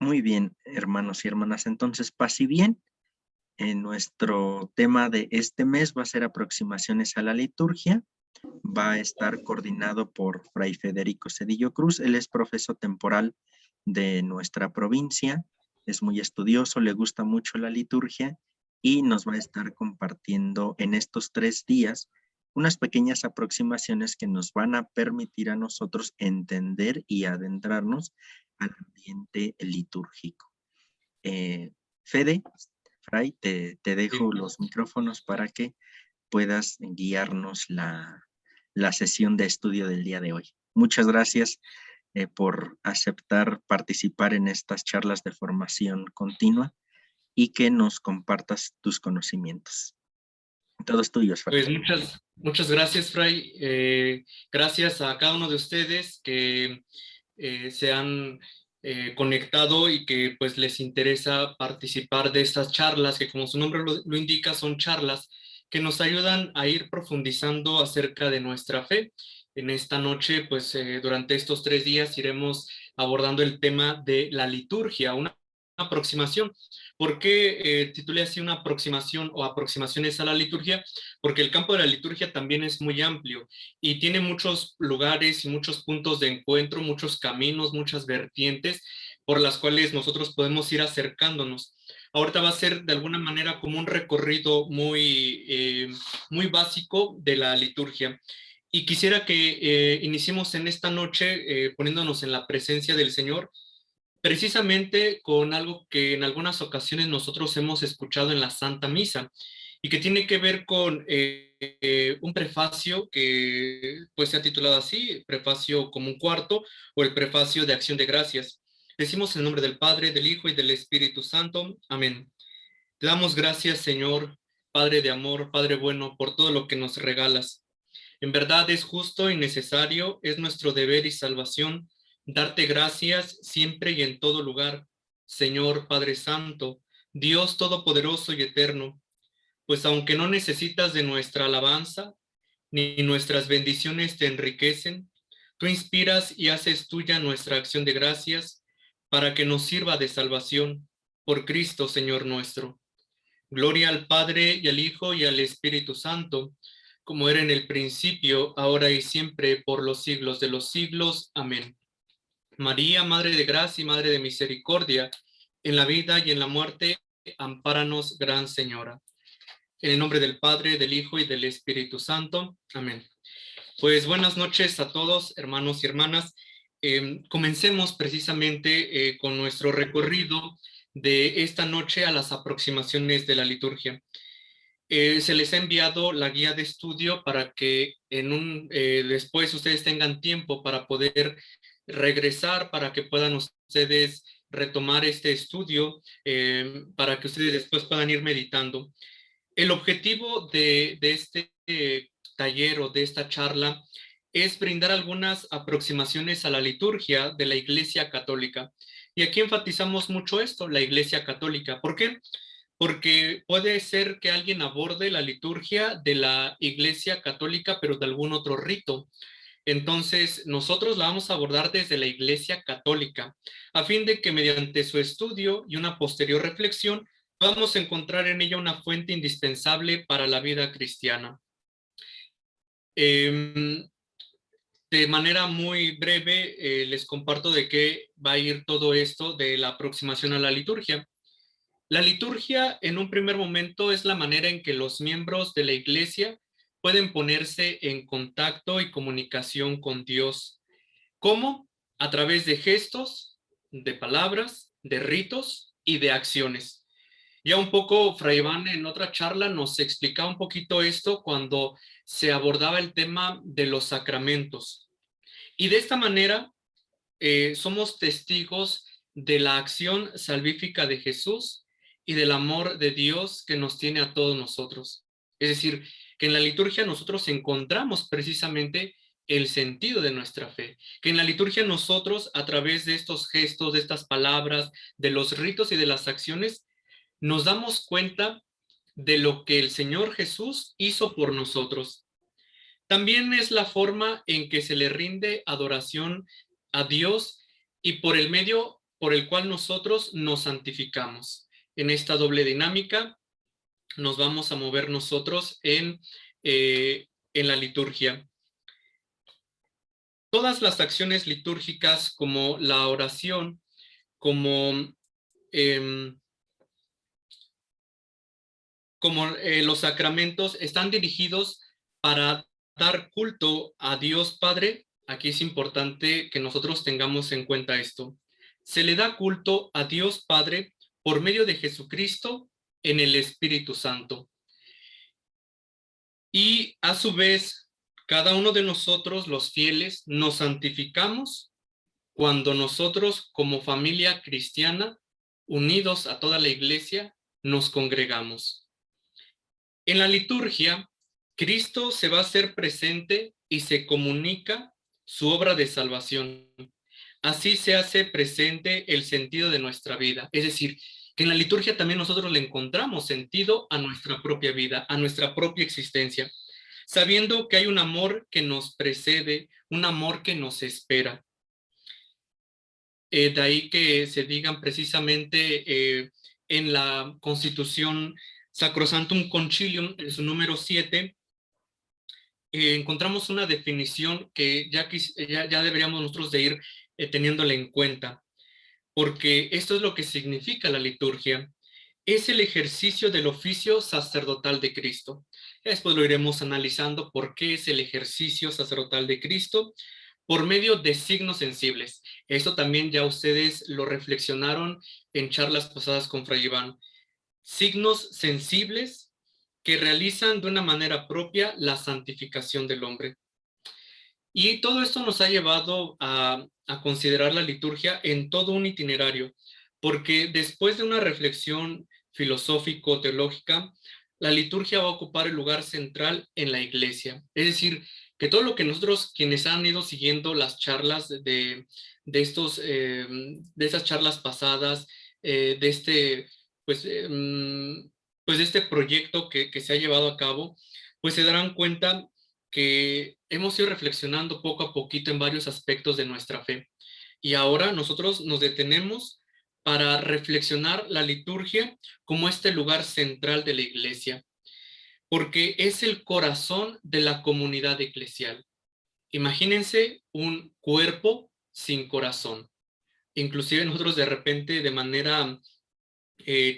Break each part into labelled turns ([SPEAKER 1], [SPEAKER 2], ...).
[SPEAKER 1] Muy bien, hermanos y hermanas. Entonces, paz y bien. Nuestro tema de este mes va a ser aproximaciones a la liturgia. Va a estar coordinado por Fray Federico Cedillo Cruz. Él es profesor temporal de nuestra provincia. Es muy estudioso, le gusta mucho la liturgia y nos va a estar compartiendo en estos 3 días unas pequeñas aproximaciones que nos van a permitir a nosotros entender y adentrarnos al ambiente litúrgico. Fede, Fray, te dejo los micrófonos para que puedas guiarnos la sesión de estudio del día de hoy. Muchas gracias por aceptar participar en estas charlas de formación continua y que nos compartas tus conocimientos. Todo es tuyo, Fray.
[SPEAKER 2] Pues muchas gracias, Fray. Gracias a cada uno de ustedes que se han conectado y que pues les interesa participar de estas charlas, que como su nombre lo indica, son charlas que nos ayudan a ir profundizando acerca de nuestra fe. En esta noche, pues durante estos 3 días iremos abordando el tema de la liturgia, una aproximación. ¿Por qué titulé así una aproximación o aproximaciones a la liturgia? Porque el campo de la liturgia también es muy amplio y tiene muchos lugares y muchos puntos de encuentro, muchos caminos, muchas vertientes por las cuales nosotros podemos ir acercándonos. Ahorita va a ser de alguna manera como un recorrido muy básico de la liturgia. Y quisiera que iniciemos en esta noche poniéndonos en la presencia del Señor, precisamente con algo que en algunas ocasiones nosotros hemos escuchado en la Santa Misa y que tiene que ver con un prefacio que pues se ha titulado así, prefacio como un cuarto o el prefacio de acción de gracias. Decimos en el nombre del Padre, del Hijo y del Espíritu Santo. Amén. Te damos gracias, Señor, Padre de amor, Padre bueno, por todo lo que nos regalas. En verdad es justo y necesario, es nuestro deber y salvación darte gracias siempre y en todo lugar, Señor Padre Santo, Dios Todopoderoso y Eterno, pues aunque no necesitas de nuestra alabanza, ni nuestras bendiciones te enriquecen, tú inspiras y haces tuya nuestra acción de gracias para que nos sirva de salvación por Cristo, Señor nuestro. Gloria al Padre y al Hijo y al Espíritu Santo, como era en el principio, ahora y siempre, por los siglos de los siglos. Amén. María, Madre de Gracia y Madre de Misericordia, en la vida y en la muerte, ampáranos, Gran Señora. En el nombre del Padre, del Hijo y del Espíritu Santo. Amén. Pues buenas noches a todos, hermanos y hermanas. Comencemos precisamente con nuestro recorrido de esta noche a las aproximaciones de la liturgia. Se les ha enviado la guía de estudio para que después ustedes tengan tiempo para poder regresar, para que puedan ustedes retomar este estudio, para que ustedes después puedan ir meditando. El objetivo de este taller o de esta charla es brindar algunas aproximaciones a la liturgia de la Iglesia Católica. Y aquí enfatizamos mucho esto, la Iglesia Católica. ¿Por qué? Porque puede ser que alguien aborde la liturgia de la Iglesia Católica, pero de algún otro rito. Entonces, nosotros la vamos a abordar desde la Iglesia Católica, a fin de que mediante su estudio y una posterior reflexión, vamos a encontrar en ella una fuente indispensable para la vida cristiana. De manera muy breve, les comparto de qué va a ir todo esto de la aproximación a la liturgia. La liturgia, en un primer momento, es la manera en que los miembros de la Iglesia pueden ponerse en contacto y comunicación con Dios. ¿Cómo? A través de gestos, de palabras, de ritos y de acciones. Ya un poco, Fray Iván en otra charla nos explicaba un poquito esto cuando se abordaba el tema de los sacramentos. Y de esta manera somos testigos de la acción salvífica de Jesús y del amor de Dios que nos tiene a todos nosotros. Es decir, que en la liturgia nosotros encontramos precisamente el sentido de nuestra fe, que en la liturgia nosotros, a través de estos gestos, de estas palabras, de los ritos y de las acciones, nos damos cuenta de lo que el Señor Jesús hizo por nosotros. También es la forma en que se le rinde adoración a Dios y por el medio por el cual nosotros nos santificamos. En esta doble dinámica nos vamos a mover nosotros en la liturgia. Todas las acciones litúrgicas, como la oración, como los sacramentos, están dirigidos para dar culto a Dios Padre. Aquí es importante que nosotros tengamos en cuenta esto. Se le da culto a Dios Padre por medio de Jesucristo en el Espíritu Santo. Y a su vez, cada uno de nosotros, los fieles, nos santificamos cuando nosotros, como familia cristiana, unidos a toda la iglesia, nos congregamos. En la liturgia, Cristo se va a hacer presente y se comunica su obra de salvación. Así se hace presente el sentido de nuestra vida. Es decir, que en la liturgia también nosotros le encontramos sentido a nuestra propia vida, a nuestra propia existencia, sabiendo que hay un amor que nos precede, un amor que nos espera. De ahí que se digan precisamente en la Constitución Sacrosanctum Concilium, en su número 7, encontramos una definición que ya deberíamos nosotros de ir teniéndola en cuenta, porque esto es lo que significa la liturgia. Es el ejercicio del oficio sacerdotal de Cristo. Después lo iremos analizando por qué es el ejercicio sacerdotal de Cristo, por medio de signos sensibles. Esto también ya ustedes lo reflexionaron en charlas pasadas con Fray Iván. Signos sensibles que realizan de una manera propia la santificación del hombre. Y todo esto nos ha llevado a considerar la liturgia en todo un itinerario, porque después de una reflexión filosófico-teológica, la liturgia va a ocupar el lugar central en la iglesia. Es decir, que todo lo que nosotros, quienes han ido siguiendo las charlas de esas charlas pasadas, de este proyecto que se ha llevado a cabo, pues se darán cuenta que hemos ido reflexionando poco a poquito en varios aspectos de nuestra fe. Y ahora nosotros nos detenemos para reflexionar la liturgia como este lugar central de la iglesia, porque es el corazón de la comunidad eclesial. Imagínense un cuerpo sin corazón. Inclusive nosotros de repente de manera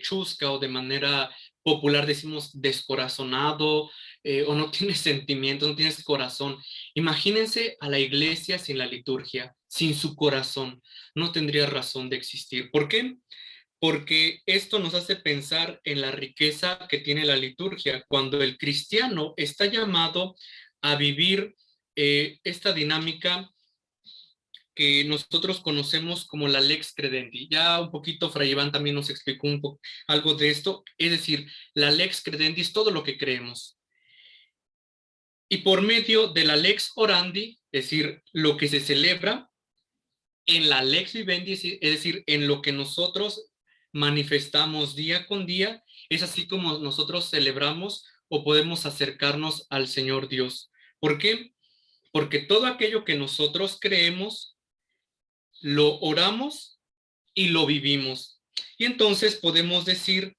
[SPEAKER 2] chusca o de manera popular decimos descorazonado, o no tienes sentimientos, no tienes corazón. Imagínense a la iglesia sin la liturgia, sin su corazón. No tendría razón de existir. ¿Por qué? Porque esto nos hace pensar en la riqueza que tiene la liturgia, cuando el cristiano está llamado a vivir esta dinámica que nosotros conocemos como la lex credendi. Ya un poquito Fray Iván también nos explicó algo de esto. Es decir, la lex credendi es todo lo que creemos. Y por medio de la lex orandi, es decir, lo que se celebra, en la lex vivendi, es decir, en lo que nosotros manifestamos día con día, es así como nosotros celebramos o podemos acercarnos al Señor Dios. ¿Por qué? Porque todo aquello que nosotros creemos, lo oramos y lo vivimos. Y entonces podemos decir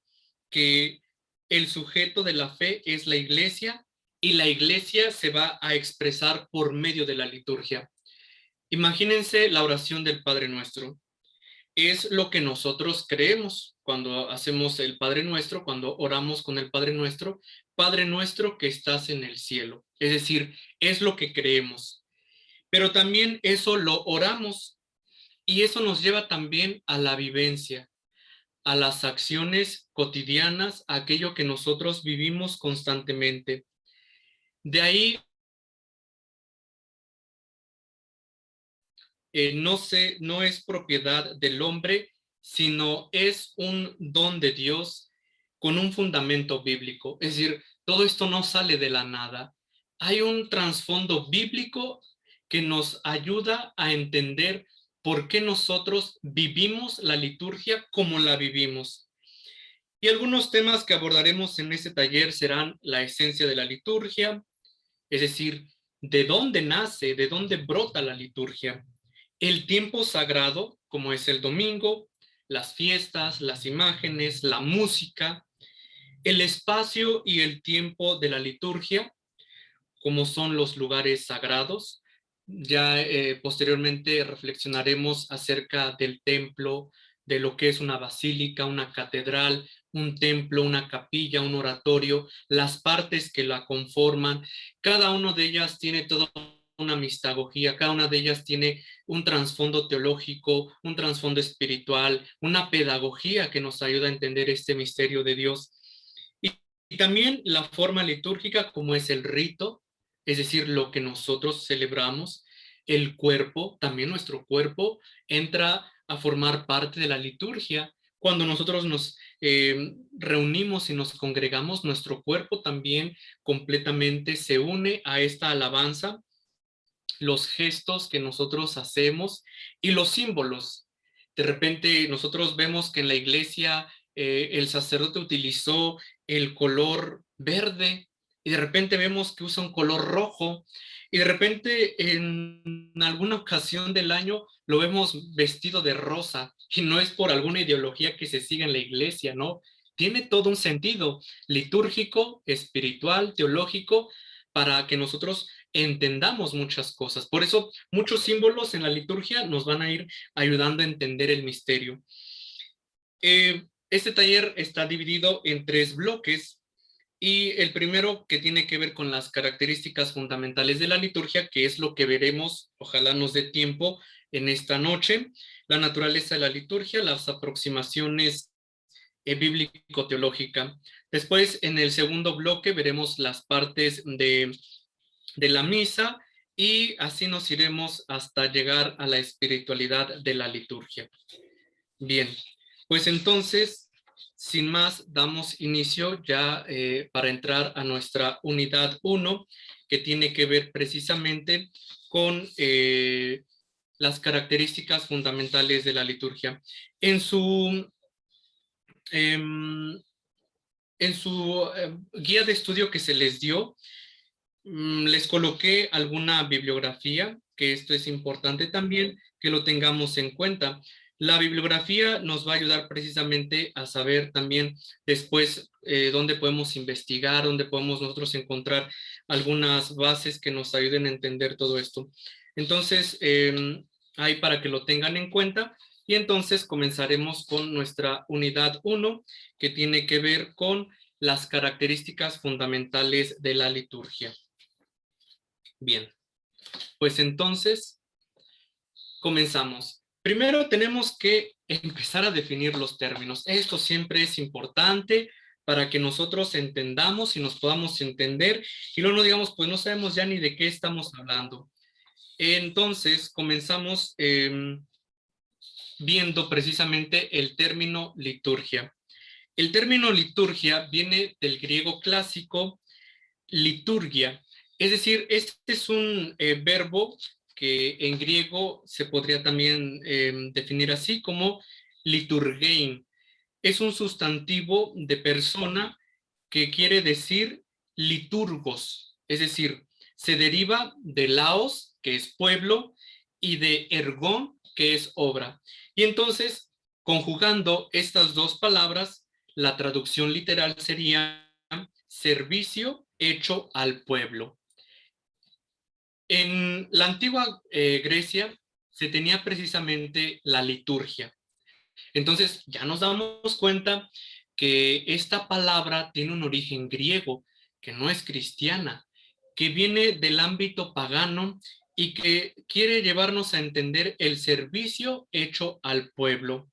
[SPEAKER 2] que el sujeto de la fe es la iglesia y la iglesia se va a expresar por medio de la liturgia. Imagínense la oración del Padre Nuestro. Es lo que nosotros creemos cuando hacemos el Padre Nuestro, cuando oramos con el Padre Nuestro que estás en el cielo. Es decir, es lo que creemos. Pero también eso lo oramos y eso nos lleva también a la vivencia, a las acciones cotidianas, a aquello que nosotros vivimos constantemente. De ahí no es propiedad del hombre, sino es un don de Dios con un fundamento bíblico. Es decir, todo esto no sale de la nada. Hay un trasfondo bíblico que nos ayuda a entender por qué nosotros vivimos la liturgia como la vivimos. Y algunos temas que abordaremos en este taller serán la esencia de la liturgia, es decir, de dónde nace, de dónde brota la liturgia, el tiempo sagrado como es el domingo, las fiestas, las imágenes, la música, el espacio y el tiempo de la liturgia, como son los lugares sagrados. Ya posteriormente reflexionaremos acerca del templo, de lo que es una basílica, una catedral, un templo, una capilla, un oratorio, las partes que la conforman. Cada una de ellas tiene toda una mistagogía, cada una de ellas tiene un trasfondo teológico, un trasfondo espiritual, una pedagogía que nos ayuda a entender este misterio de Dios. Y también la forma litúrgica, como es el rito, es decir, lo que nosotros celebramos, el cuerpo, también nuestro cuerpo entra a formar parte de la liturgia. Cuando nosotros nos reunimos y nos congregamos, nuestro cuerpo también completamente se une a esta alabanza, los gestos que nosotros hacemos y los símbolos. De repente nosotros vemos que en la iglesia el sacerdote utilizó el color verde y de repente vemos que usa un color rojo y de repente en alguna ocasión del año lo vemos vestido de rosa y no es por alguna ideología que se siga en la iglesia, ¿no? Tiene todo un sentido litúrgico, espiritual, teológico, para que nosotros entendamos muchas cosas. Por eso muchos símbolos en la liturgia nos van a ir ayudando a entender el misterio. Este taller está dividido en 3 bloques y el primero que tiene que ver con las características fundamentales de la liturgia, que es lo que veremos, ojalá nos dé tiempo en esta noche, la naturaleza de la liturgia, las aproximaciones bíblico-teológica. Después, en el segundo bloque, veremos las partes de la misa y así nos iremos hasta llegar a la espiritualidad de la liturgia. Bien, pues entonces, sin más, damos inicio ya para entrar a nuestra unidad 1, que tiene que ver precisamente con las características fundamentales de la liturgia. En su guía de estudio que se les dio, les coloqué alguna bibliografía, que esto es importante también que lo tengamos en cuenta. La bibliografía nos va a ayudar precisamente a saber también después dónde podemos investigar, dónde podemos nosotros encontrar algunas bases que nos ayuden a entender todo esto. Entonces, ahí para que lo tengan en cuenta. Y entonces comenzaremos con nuestra unidad 1, que tiene que ver con las características fundamentales de la liturgia. Bien, pues entonces comenzamos. Primero tenemos que empezar a definir los términos. Esto siempre es importante para que nosotros entendamos y nos podamos entender y luego no digamos, pues no sabemos ya ni de qué estamos hablando. Entonces comenzamos viendo precisamente el término liturgia. El término liturgia viene del griego clásico liturgia, es decir, este es un verbo que en griego se podría también definir así como liturgein. Es un sustantivo de persona que quiere decir liturgos, es decir, se deriva de laos, que es pueblo, y de ergón, que es obra. Y entonces, conjugando estas dos palabras, la traducción literal sería servicio hecho al pueblo. En la antigua Grecia se tenía precisamente la liturgia. Entonces ya nos damos cuenta que esta palabra tiene un origen griego, que no es cristiana, que viene del ámbito pagano y que quiere llevarnos a entender el servicio hecho al pueblo.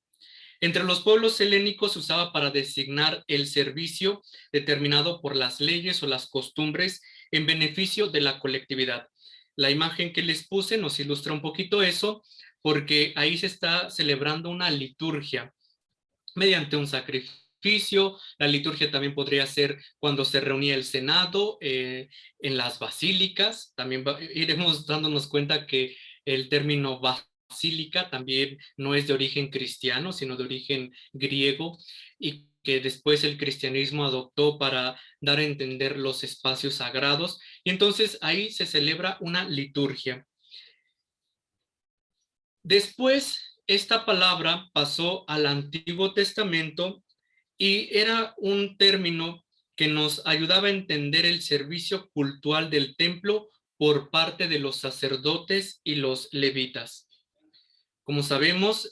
[SPEAKER 2] Entre los pueblos helénicos se usaba para designar el servicio determinado por las leyes o las costumbres en beneficio de la colectividad. La imagen que les puse nos ilustra un poquito eso, porque ahí se está celebrando una liturgia mediante un sacrificio. La liturgia también podría ser cuando se reunía el Senado en las basílicas. También iremos dándonos cuenta que el término basílica también no es de origen cristiano, sino de origen griego, y que después el cristianismo adoptó para dar a entender los espacios sagrados. Y entonces ahí se celebra una liturgia. Después esta palabra pasó al Antiguo Testamento y era un término que nos ayudaba a entender el servicio cultual del templo por parte de los sacerdotes y los levitas. Como sabemos,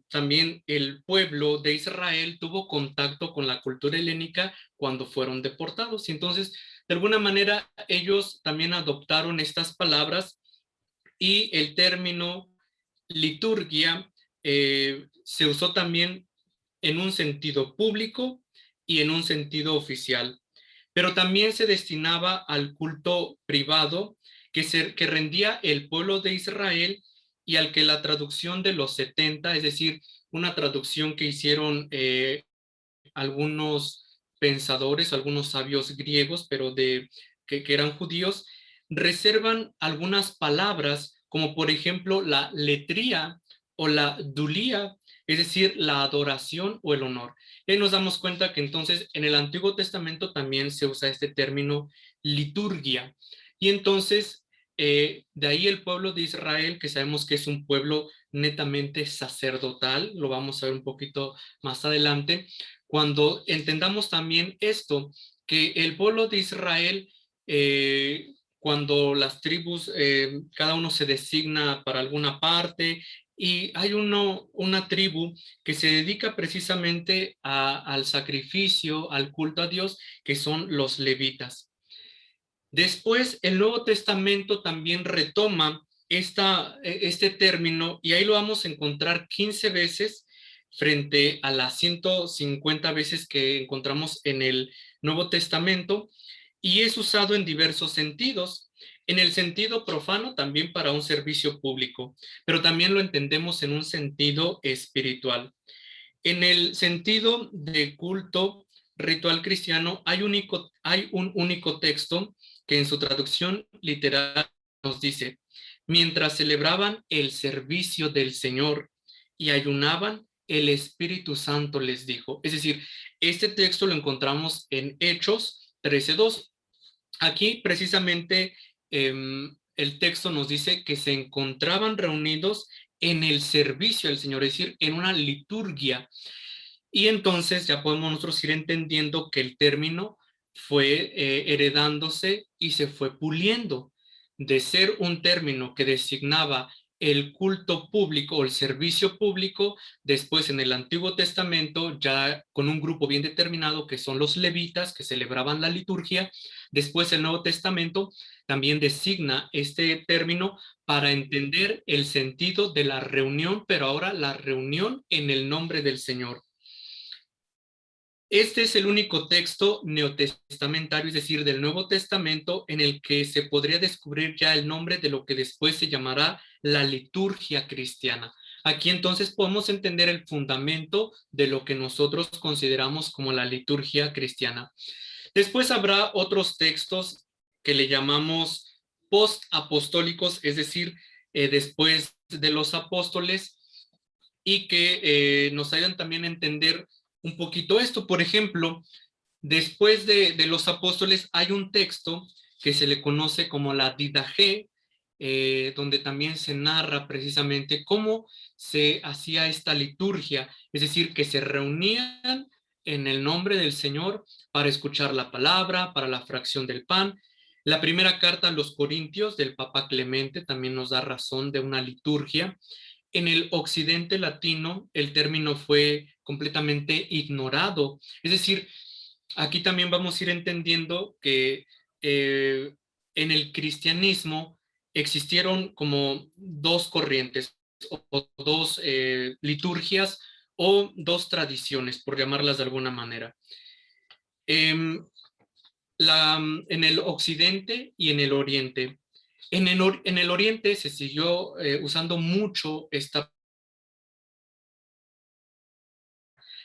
[SPEAKER 2] también el pueblo de Israel tuvo contacto con la cultura helénica cuando fueron deportados. Y entonces, de alguna manera, ellos también adoptaron estas palabras y el término liturgia se usó también en un sentido público y en un sentido oficial, pero también se destinaba al culto privado que rendía el pueblo de Israel y al que la traducción de los 70, es decir, una traducción que hicieron algunos pensadores, algunos sabios griegos, pero que eran judíos, reservan algunas palabras, como por ejemplo la letría o la dulía, es decir, la adoración o el honor. Y nos damos cuenta que entonces en el Antiguo Testamento también se usa este término liturgia. Y entonces, de ahí el pueblo de Israel, que sabemos que es un pueblo netamente sacerdotal, lo vamos a ver un poquito más adelante, cuando entendamos también esto, que el pueblo de Israel, cuando las tribus, cada uno se designa para alguna parte, y hay una tribu que se dedica precisamente al sacrificio, al culto a Dios, que son los levitas. Después, el Nuevo Testamento también retoma este término y ahí lo vamos a encontrar 15 veces frente a las 150 veces que encontramos en el Nuevo Testamento y es usado en diversos sentidos. En el sentido profano también para un servicio público, pero también lo entendemos en un sentido espiritual. En el sentido de culto ritual cristiano, hay un único texto que en su traducción literal nos dice, mientras celebraban el servicio del Señor y ayunaban, el Espíritu Santo les dijo. Es decir, este texto lo encontramos en Hechos 13:2. Aquí precisamente el texto nos dice que se encontraban reunidos en el servicio del Señor, es decir, en una liturgia. Y entonces ya podemos nosotros ir entendiendo que el término fue heredándose y se fue puliendo. De ser un término que designaba el culto público o el servicio público, después en el Antiguo Testamento, ya con un grupo bien determinado que son los levitas que celebraban la liturgia, después el Nuevo Testamento también designa este término para entender el sentido de la reunión, pero ahora la reunión en el nombre del Señor. Este es el único texto neotestamentario, es decir, del Nuevo Testamento, en el que se podría descubrir ya el nombre de lo que después se llamará la liturgia cristiana. Aquí entonces podemos entender el fundamento de lo que nosotros consideramos como la liturgia cristiana. Después habrá otros textos que le llamamos post-apostólicos, es decir, después de los apóstoles, y que nos ayudan también a entender un poquito esto. Por ejemplo, después de los apóstoles hay un texto que se le conoce como la Didache, donde también se narra precisamente cómo se hacía esta liturgia, es decir, que se reunían en el nombre del Señor para escuchar la palabra, para la fracción del pan. La primera carta a los Corintios del Papa Clemente también nos da razón de una liturgia. En el occidente latino el término fue completamente ignorado. Es decir, aquí también vamos a ir entendiendo que en el cristianismo existieron como dos corrientes o dos liturgias o dos tradiciones, por llamarlas de alguna manera. Em, en el occidente y en el oriente. En el oriente se siguió usando mucho esta.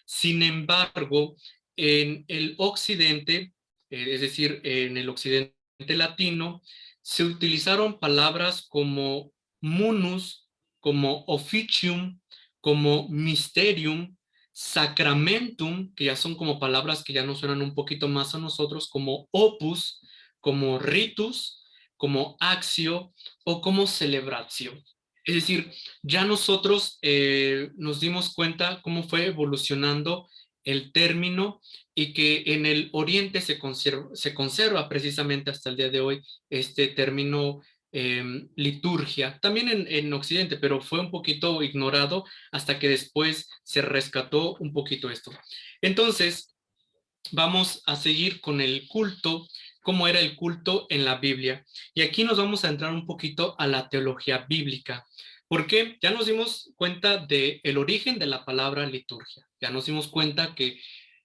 [SPEAKER 2] Sin embargo, en el occidente, es decir, en el occidente latino, se utilizaron palabras como munus, como officium, como mysterium, sacramentum, que ya son como palabras que ya nos suenan un poquito más a nosotros, como opus, como ritus, como actio o como celebratio. Es decir, ya nosotros nos dimos cuenta cómo fue evolucionando el término y que en el Oriente se conserva precisamente hasta el día de hoy este término liturgia, también en Occidente, pero fue un poquito ignorado hasta que después se rescató un poquito esto. Entonces, vamos a seguir con el culto, cómo era el culto en la Biblia. Y aquí nos vamos a entrar un poquito a la teología bíblica, porque ya nos dimos cuenta del origen de la palabra liturgia, ya nos dimos cuenta que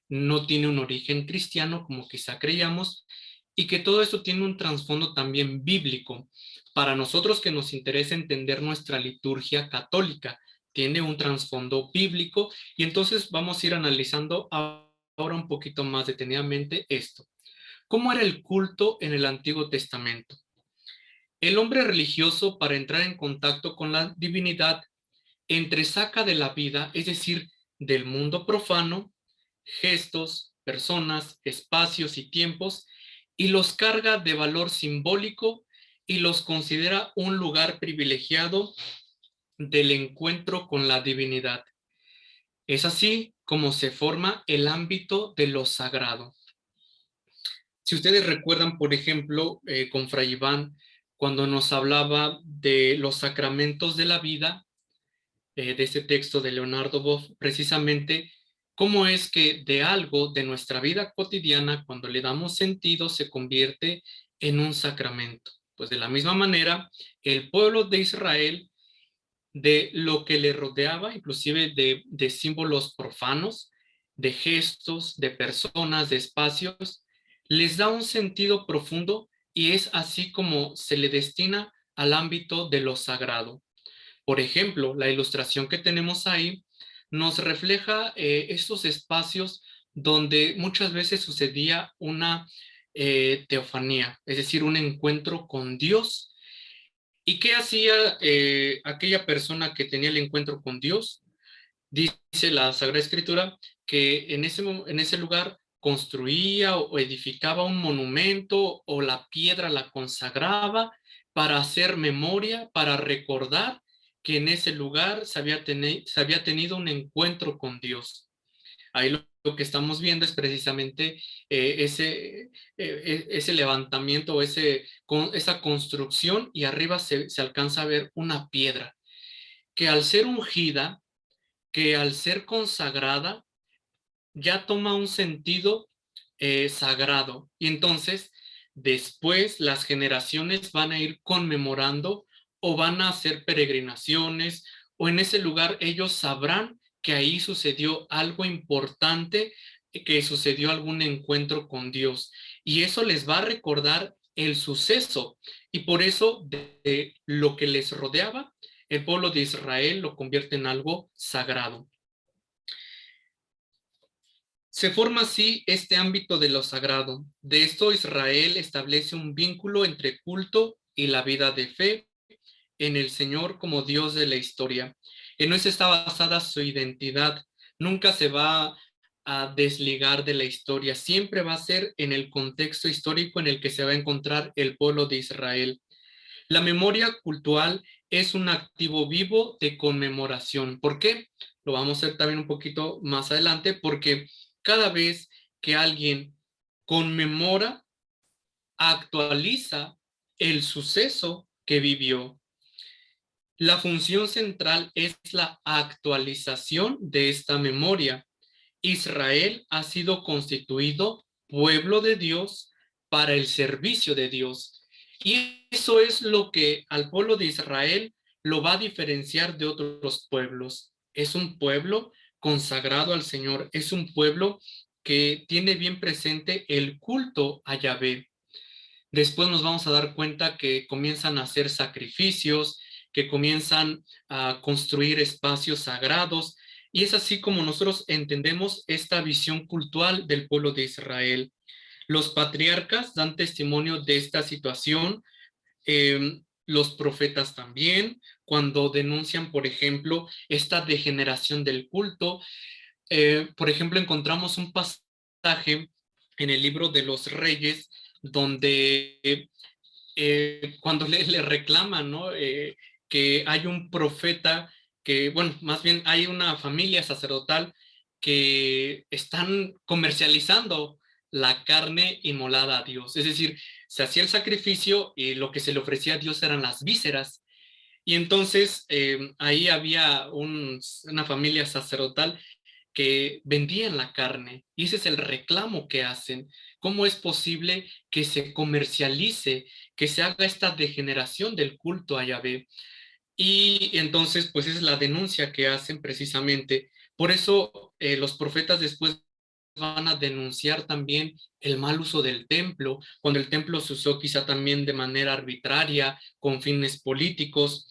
[SPEAKER 2] no tiene un origen cristiano como quizá creíamos, y que todo esto tiene un trasfondo también bíblico. Para nosotros que nos interesa entender nuestra liturgia católica, tiene un trasfondo bíblico, y entonces vamos a ir analizando ahora un poquito más detenidamente esto. ¿Cómo era el culto en el Antiguo Testamento? El hombre religioso, para entrar en contacto con la divinidad, entresaca de la vida, es decir, del mundo profano, gestos, personas, espacios y tiempos, y los carga de valor simbólico y los considera un lugar privilegiado del encuentro con la divinidad. Es así como se forma el ámbito de lo sagrado. Si ustedes recuerdan, por ejemplo, con Fray Iván, cuando nos hablaba de los sacramentos de la vida, de este texto de Leonardo Boff, precisamente cómo es que de algo de nuestra vida cotidiana, cuando le damos sentido, se convierte en un sacramento. Pues de la misma manera, el pueblo de Israel, de lo que le rodeaba, inclusive de símbolos profanos, de gestos, de personas, de espacios, les da un sentido profundo y es así como se le destina al ámbito de lo sagrado. Por ejemplo, la ilustración que tenemos ahí nos refleja estos espacios donde muchas veces sucedía una teofanía, es decir, un encuentro con Dios. ¿Y qué hacía aquella persona que tenía el encuentro con Dios? Dice la Sagrada Escritura que en ese lugar construía o edificaba un monumento o la piedra la consagraba para hacer memoria, para recordar que en ese lugar se había tenido un encuentro con Dios. Ahí lo que estamos viendo es precisamente ese levantamiento o esa construcción, y arriba se alcanza a ver una piedra que al ser ungida, que al ser consagrada, ya toma un sentido sagrado. Y entonces, después las generaciones van a ir conmemorando o van a hacer peregrinaciones, o en ese lugar ellos sabrán que ahí sucedió algo importante, que sucedió algún encuentro con Dios. Y eso les va a recordar el suceso. Y por eso de lo que les rodeaba, el pueblo de Israel lo convierte en algo sagrado. Se forma así este ámbito de lo sagrado. De esto Israel establece un vínculo entre culto y la vida de fe en el Señor como Dios de la historia. En eso está basada su identidad. Nunca se va a desligar de la historia. Siempre va a ser en el contexto histórico en el que se va a encontrar el pueblo de Israel. La memoria cultural es un activo vivo de conmemoración. ¿Por qué? Lo vamos a ver también un poquito más adelante, porque cada vez que alguien conmemora, actualiza el suceso que vivió. La función central es la actualización de esta memoria. Israel ha sido constituido pueblo de Dios para el servicio de Dios. Y eso es lo que al pueblo de Israel lo va a diferenciar de otros pueblos. Es un pueblo consagrado al Señor, es un pueblo que tiene bien presente el culto a Yahvé. Después nos vamos a dar cuenta que comienzan a hacer sacrificios, que comienzan a construir espacios sagrados, y es así como nosotros entendemos esta visión cultural del pueblo de Israel. Los patriarcas dan testimonio de esta situación, los profetas también, cuando denuncian, por ejemplo, esta degeneración del culto. Por ejemplo, encontramos un pasaje en el libro de los Reyes donde cuando le reclaman, ¿no? que hay un profeta que, bueno, más bien hay una familia sacerdotal que están comercializando la carne inmolada a Dios. Es decir, se hacía el sacrificio y lo que se le ofrecía a Dios eran las vísceras. Y entonces ahí había una familia sacerdotal que vendían la carne y ese es el reclamo que hacen. ¿Cómo es posible que se comercialice, que se haga esta degeneración del culto a Yahvé? Y entonces, pues esa es la denuncia que hacen precisamente. Por eso los profetas después van a denunciar también el mal uso del templo, cuando el templo se usó quizá también de manera arbitraria, con fines políticos.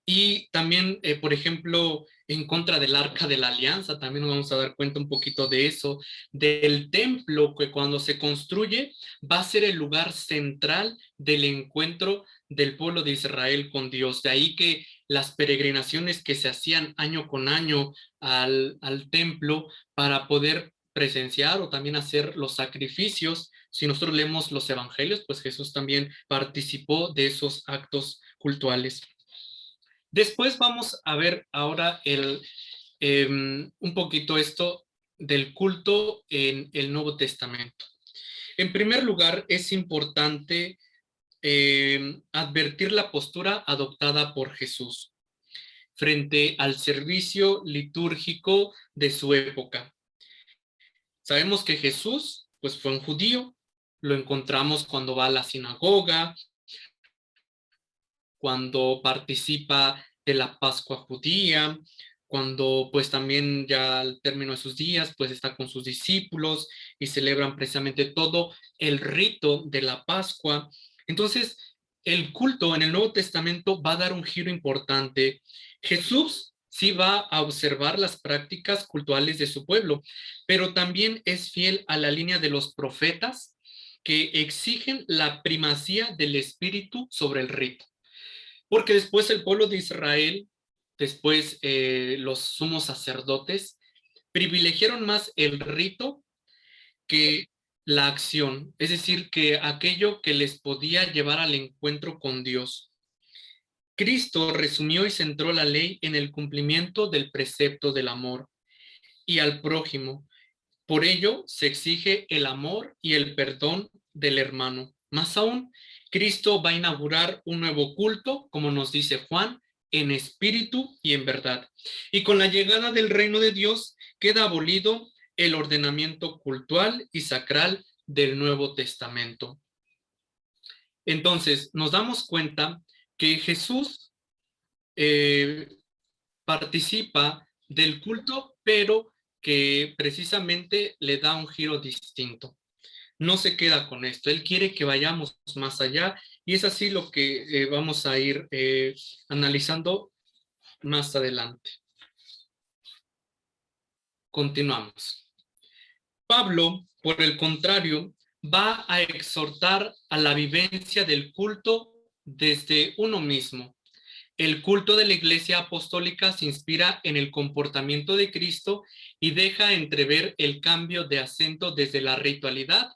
[SPEAKER 2] Y también, por ejemplo, en contra del Arca de la Alianza, también nos vamos a dar cuenta un poquito de eso, del templo que cuando se construye va a ser el lugar central del encuentro del pueblo de Israel con Dios. De ahí que las peregrinaciones que se hacían año con año al templo para poder presenciar o también hacer los sacrificios. Si nosotros leemos los evangelios, pues Jesús también participó de esos actos cultuales. Después vamos a ver ahora un poquito esto del culto en el Nuevo Testamento. En primer lugar, es importante advertir la postura adoptada por Jesús frente al servicio litúrgico de su época. Sabemos que Jesús, pues fue un judío, lo encontramos cuando va a la sinagoga, cuando participa de la Pascua judía, cuando pues también ya al término de sus días pues está con sus discípulos y celebran precisamente todo el rito de la Pascua. Entonces, el culto en el Nuevo Testamento va a dar un giro importante. Jesús sí va a observar las prácticas cultuales de su pueblo, pero también es fiel a la línea de los profetas que exigen la primacía del espíritu sobre el rito. Porque después el pueblo de Israel, después los sumos sacerdotes, privilegiaron más el rito que la acción, es decir, que aquello que les podía llevar al encuentro con Dios. Cristo resumió y centró la ley en el cumplimiento del precepto del amor y al prójimo. Por ello se exige el amor y el perdón del hermano. Más aún, Cristo va a inaugurar un nuevo culto, como nos dice Juan, en espíritu y en verdad. Y con la llegada del reino de Dios queda abolido el ordenamiento cultual y sacral del Nuevo Testamento. Entonces, nos damos cuenta que Jesús participa del culto, pero que precisamente le da un giro distinto. No se queda con esto, él quiere que vayamos más allá y es así lo que vamos a ir analizando más adelante. Continuamos. Pablo, por el contrario, va a exhortar a la vivencia del culto desde uno mismo. El culto de la Iglesia Apostólica se inspira en el comportamiento de Cristo y deja entrever el cambio de acento desde la ritualidad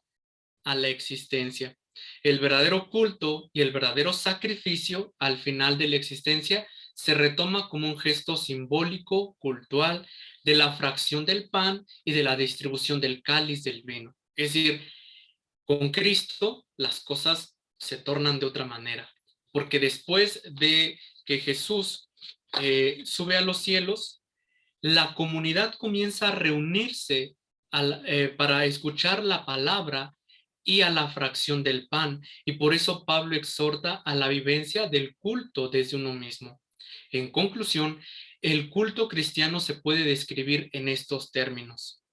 [SPEAKER 2] a la existencia. El verdadero culto y el verdadero sacrificio al final de la existencia se retoma como un gesto simbólico, cultural, de la fracción del pan y de la distribución del cáliz del vino. Es decir, con Cristo las cosas se tornan de otra manera, porque después de que Jesús sube a los cielos, la comunidad comienza a reunirse para escuchar la palabra y a la fracción del pan. Y por eso Pablo exhorta a la vivencia del culto desde uno mismo. En conclusión, el culto cristiano se puede describir en estos términos.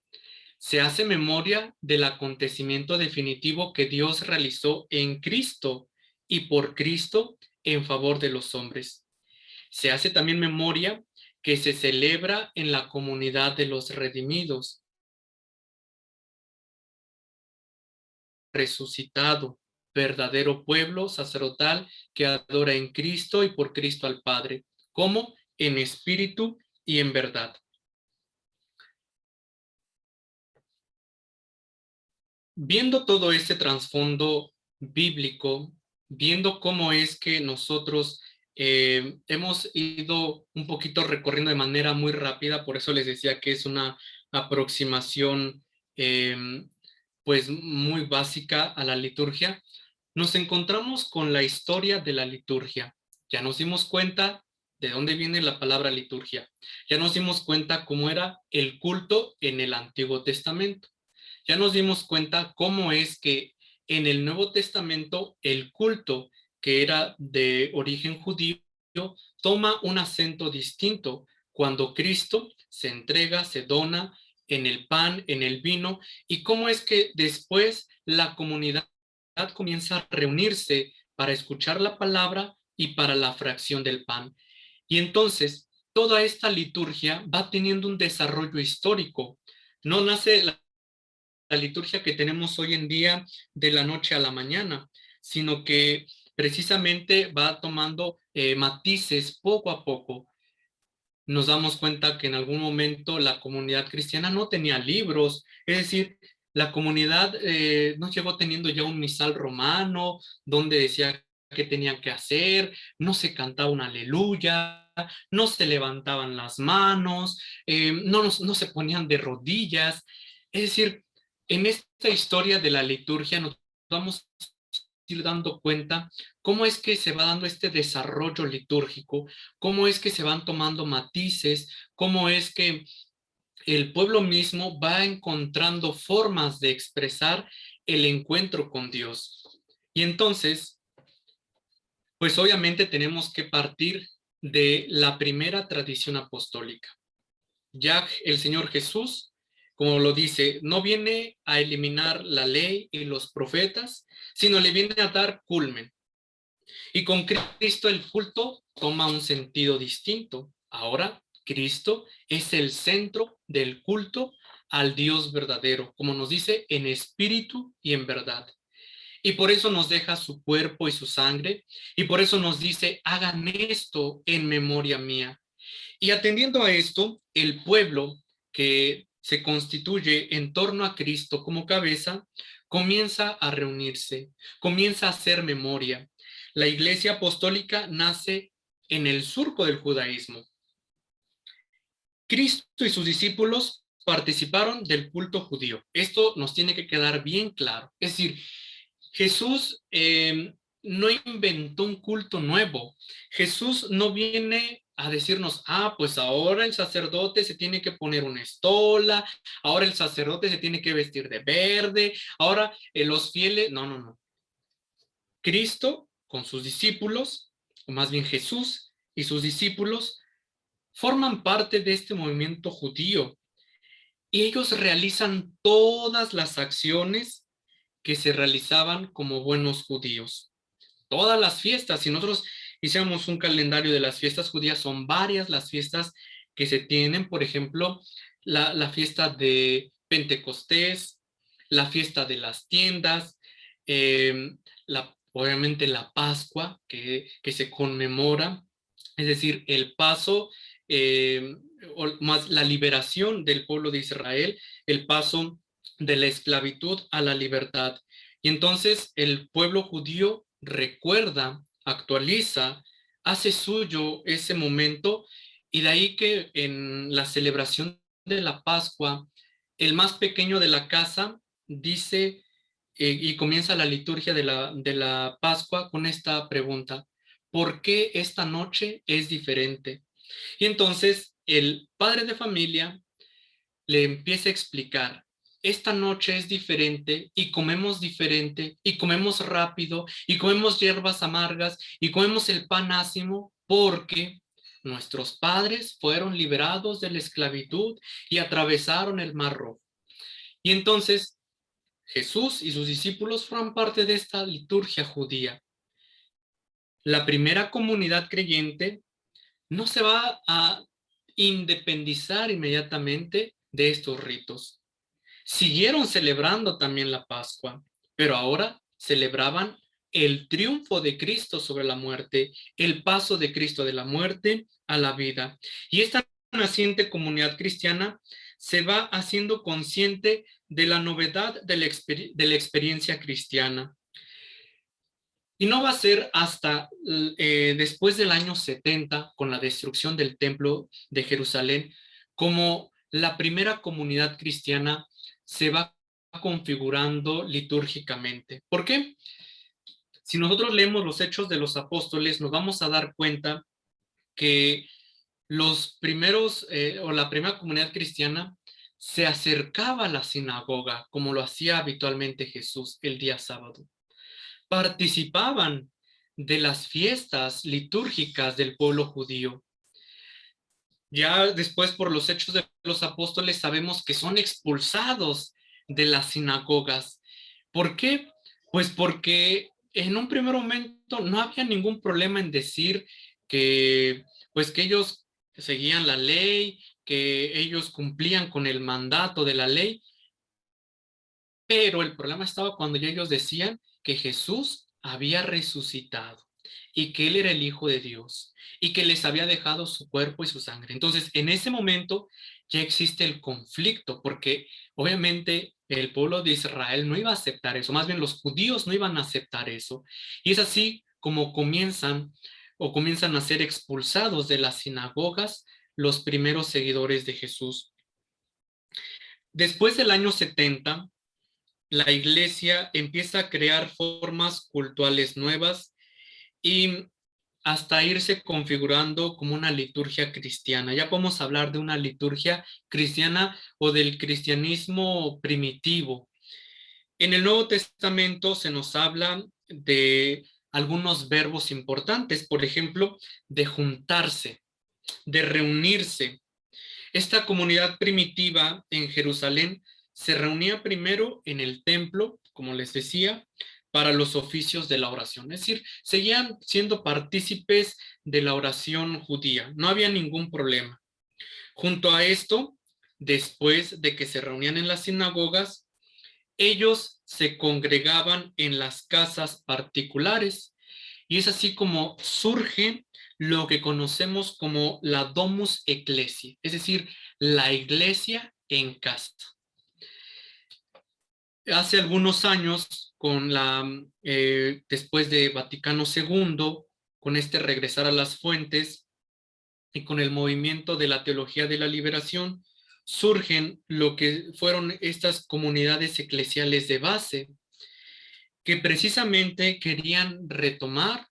[SPEAKER 2] Se hace memoria del acontecimiento definitivo que Dios realizó en Cristo y por Cristo en favor de los hombres. Se hace también memoria que se celebra en la comunidad de los redimidos, resucitado, verdadero pueblo sacerdotal que adora en Cristo y por Cristo al Padre, como en espíritu y en verdad. Viendo todo este trasfondo bíblico, viendo cómo es que nosotros hemos ido un poquito recorriendo de manera muy rápida, por eso les decía que es una aproximación pues muy básica a la liturgia. Nos encontramos con la historia de la liturgia. Ya nos dimos cuenta de dónde viene la palabra liturgia. Ya nos dimos cuenta cómo era el culto en el Antiguo Testamento. Ya nos dimos cuenta cómo es que en el Nuevo Testamento el culto que era de origen judío toma un acento distinto cuando Cristo se entrega, se dona en el pan, en el vino, y cómo es que después la comunidad comienza a reunirse para escuchar la palabra y para la fracción del pan. Y entonces toda esta liturgia va teniendo un desarrollo histórico. No nace la liturgia que tenemos hoy en día de la noche a la mañana, sino que precisamente va tomando matices poco a poco. Nos damos cuenta que en algún momento la comunidad cristiana no tenía libros, es decir, la comunidad no llegó teniendo ya un misal romano donde decía qué tenían que hacer, no se cantaba un aleluya, no se levantaban las manos, no se ponían de rodillas. Es decir, en esta historia de la liturgia nos vamos a ir dando cuenta cómo es que se va dando este desarrollo litúrgico, cómo es que se van tomando matices, cómo es que el pueblo mismo va encontrando formas de expresar el encuentro con Dios. Y entonces, pues obviamente tenemos que partir de la primera tradición apostólica. Ya el Señor Jesús, como lo dice, no viene a eliminar la ley y los profetas, sino le viene a dar culmen. Y con Cristo el culto toma un sentido distinto. Ahora Cristo es el centro del culto al Dios verdadero, como nos dice, en espíritu y en verdad. Y por eso nos deja su cuerpo y su sangre, y por eso nos dice, hagan esto en memoria mía. Y atendiendo a esto, el pueblo que se constituye en torno a Cristo como cabeza, comienza a reunirse, comienza a hacer memoria. La iglesia apostólica nace en el surco del judaísmo. Cristo y sus discípulos participaron del culto judío. Esto nos tiene que quedar bien claro. Es decir, Jesús no inventó un culto nuevo. Jesús no viene a decirnos, pues ahora el sacerdote se tiene que poner una estola, ahora el sacerdote se tiene que vestir de verde, ahora los fieles, no, no, no. Cristo con sus discípulos, o más bien Jesús y sus discípulos, forman parte de este movimiento judío y ellos realizan todas las acciones que se realizaban como buenos judíos. Todas las fiestas, si nosotros hiciéramos un calendario de las fiestas judías, son varias las fiestas que se tienen, por ejemplo, la fiesta de Pentecostés, la fiesta de las tiendas, obviamente la Pascua que se conmemora, es decir, el paso, o más la liberación del pueblo de Israel, el paso de la esclavitud a la libertad. Y entonces el pueblo judío recuerda, actualiza, hace suyo ese momento, y de ahí que en la celebración de la Pascua, el más pequeño de la casa dice, y comienza la liturgia de la Pascua con esta pregunta: ¿por qué esta noche es diferente? Y entonces el padre de familia le empieza a explicar: esta noche es diferente y comemos rápido y comemos hierbas amargas y comemos el pan ácimo porque nuestros padres fueron liberados de la esclavitud y atravesaron el Mar Rojo. Y entonces Jesús y sus discípulos fueron parte de esta liturgia judía. La primera comunidad creyente no se va a independizar inmediatamente de estos ritos. Siguieron celebrando también la Pascua, pero ahora celebraban el triunfo de Cristo sobre la muerte, el paso de Cristo de la muerte a la vida. Y esta naciente comunidad cristiana se va haciendo consciente de la novedad de la experiencia cristiana. Y no va a ser hasta después del año 70, con la destrucción del templo de Jerusalén, como la primera comunidad cristiana se va configurando litúrgicamente. ¿Por qué? Si nosotros leemos los Hechos de los Apóstoles, nos vamos a dar cuenta que los primeros o la primera comunidad cristiana se acercaba a la sinagoga como lo hacía habitualmente Jesús el día sábado. Participaban de las fiestas litúrgicas del pueblo judío. Ya después, por los Hechos de los Apóstoles, sabemos que son expulsados de las sinagogas. ¿Por qué? Pues porque en un primer momento no había ningún problema en decir que, pues que ellos seguían la ley, que ellos cumplían con el mandato de la ley, pero el problema estaba cuando ellos decían que Jesús había resucitado y que Él era el Hijo de Dios y que les había dejado su cuerpo y su sangre. Entonces, en ese momento ya existe el conflicto, porque obviamente el pueblo de Israel no iba a aceptar eso, más bien los judíos no iban a aceptar eso. Y es así como comienzan a ser expulsados de las sinagogas los primeros seguidores de Jesús. Después del año 70, la iglesia empieza a crear formas cultuales nuevas y hasta irse configurando como una liturgia cristiana. Ya podemos hablar de una liturgia cristiana o del cristianismo primitivo. En el Nuevo Testamento se nos habla de algunos verbos importantes, por ejemplo, de juntarse, de reunirse. Esta comunidad primitiva en Jerusalén se reunía primero en el templo, como les decía, para los oficios de la oración. Es decir, seguían siendo partícipes de la oración judía. No había ningún problema. Junto a esto, después de que se reunían en las sinagogas, ellos se congregaban en las casas particulares. Y es así como surge lo que conocemos como la Domus Ecclesiae, es decir, la iglesia en casa. Hace algunos años, después de Vaticano II, con este regresar a las fuentes y con el movimiento de la teología de la liberación, surgen lo que fueron estas comunidades eclesiales de base, que precisamente querían retomar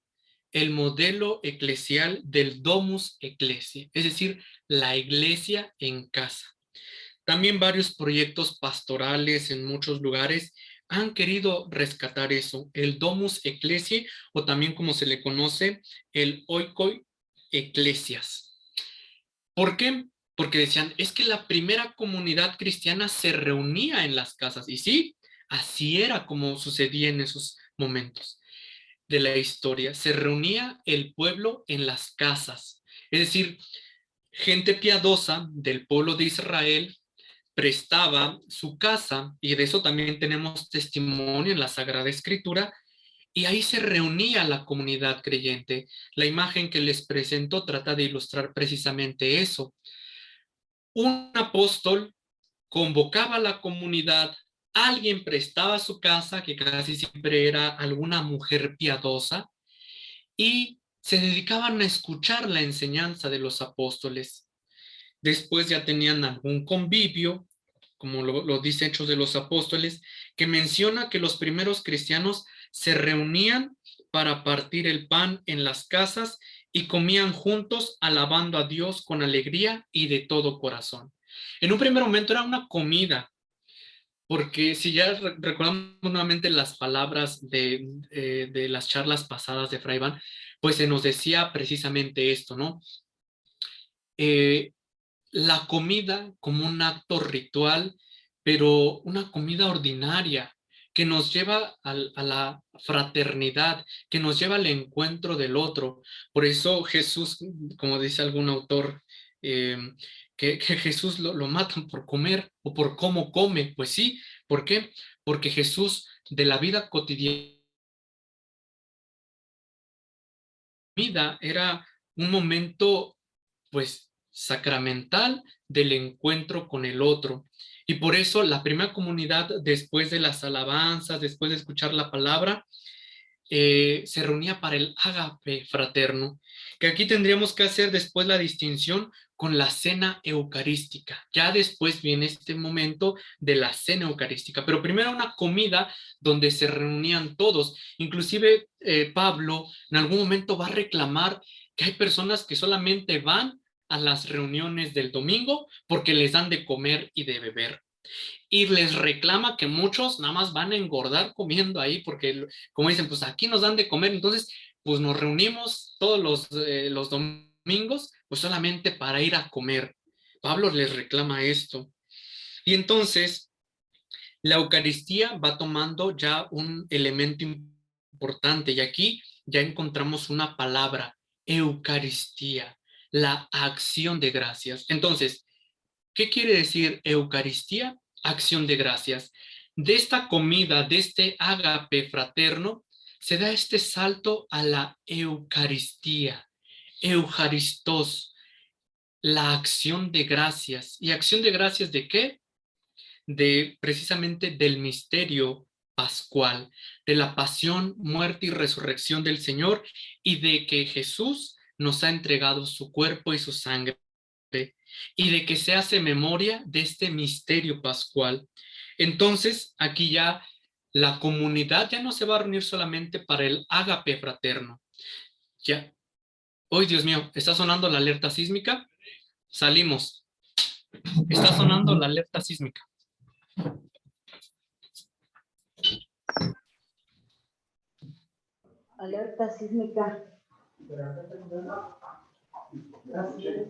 [SPEAKER 2] el modelo eclesial del Domus Ecclesiae, es decir, la iglesia en casa. También varios proyectos pastorales en muchos lugares han querido rescatar eso, el Domus Ecclesiae, o también como se le conoce, el Oikoi Ecclesias. ¿Por qué? Porque decían, es que la primera comunidad cristiana se reunía en las casas, y sí, así era como sucedía en esos momentos de la historia. Se reunía el pueblo en las casas, es decir, gente piadosa del pueblo de Israel prestaba su casa, y de eso también tenemos testimonio en la Sagrada Escritura, y ahí se reunía la comunidad creyente. La imagen que les presento trata de ilustrar precisamente eso. Un apóstol convocaba a la comunidad, alguien prestaba su casa, que casi siempre era alguna mujer piadosa, y se dedicaban a escuchar la enseñanza de los apóstoles. Después ya tenían algún convivio, como lo dice Hechos de los Apóstoles, que menciona que los primeros cristianos se reunían para partir el pan en las casas y comían juntos alabando a Dios con alegría y de todo corazón. En un primer momento era una comida, porque si ya recordamos nuevamente las palabras de las charlas pasadas de Fray Iván, pues se nos decía precisamente esto, ¿no? La comida como un acto ritual, pero una comida ordinaria que nos lleva a la fraternidad, que nos lleva al encuentro del otro. Por eso Jesús, como dice algún autor, eh, que Jesús lo matan por comer o por cómo come. Pues sí, ¿por qué? Porque Jesús de la vida cotidiana era un momento pues sacramental del encuentro con el otro. Y por eso la primera comunidad, después de las alabanzas, después de escuchar la palabra, se reunía para el ágape fraterno, que aquí tendríamos que hacer después la distinción con la cena eucarística. Ya después viene este momento de la cena eucarística, pero primero una comida donde se reunían todos. Inclusive Pablo en algún momento va a reclamar que hay personas que solamente van a las reuniones del domingo porque les dan de comer y de beber. Y les reclama que muchos nada más van a engordar comiendo ahí porque, como dicen, pues aquí nos dan de comer, entonces pues nos reunimos todos los domingos pues solamente para ir a comer. Pablo les reclama esto. Y entonces la Eucaristía va tomando ya un elemento importante y aquí ya encontramos una palabra, Eucaristía, la acción de gracias. Entonces, ¿qué quiere decir Eucaristía? Acción de gracias. De esta comida, de este ágape fraterno, se da este salto a la Eucaristía, Eucaristos, la acción de gracias. ¿Y acción de gracias de qué? De precisamente del misterio pascual, de la pasión, muerte y resurrección del Señor y de que Jesús nos ha entregado su cuerpo y su sangre y de que se hace memoria de este misterio pascual. Entonces, aquí ya la comunidad ya no se va a reunir solamente para el ágape fraterno. Ya, hoy Dios mío, ¿está sonando la alerta sísmica? Salimos. Está sonando la alerta sísmica.
[SPEAKER 3] Alerta sísmica. Así es.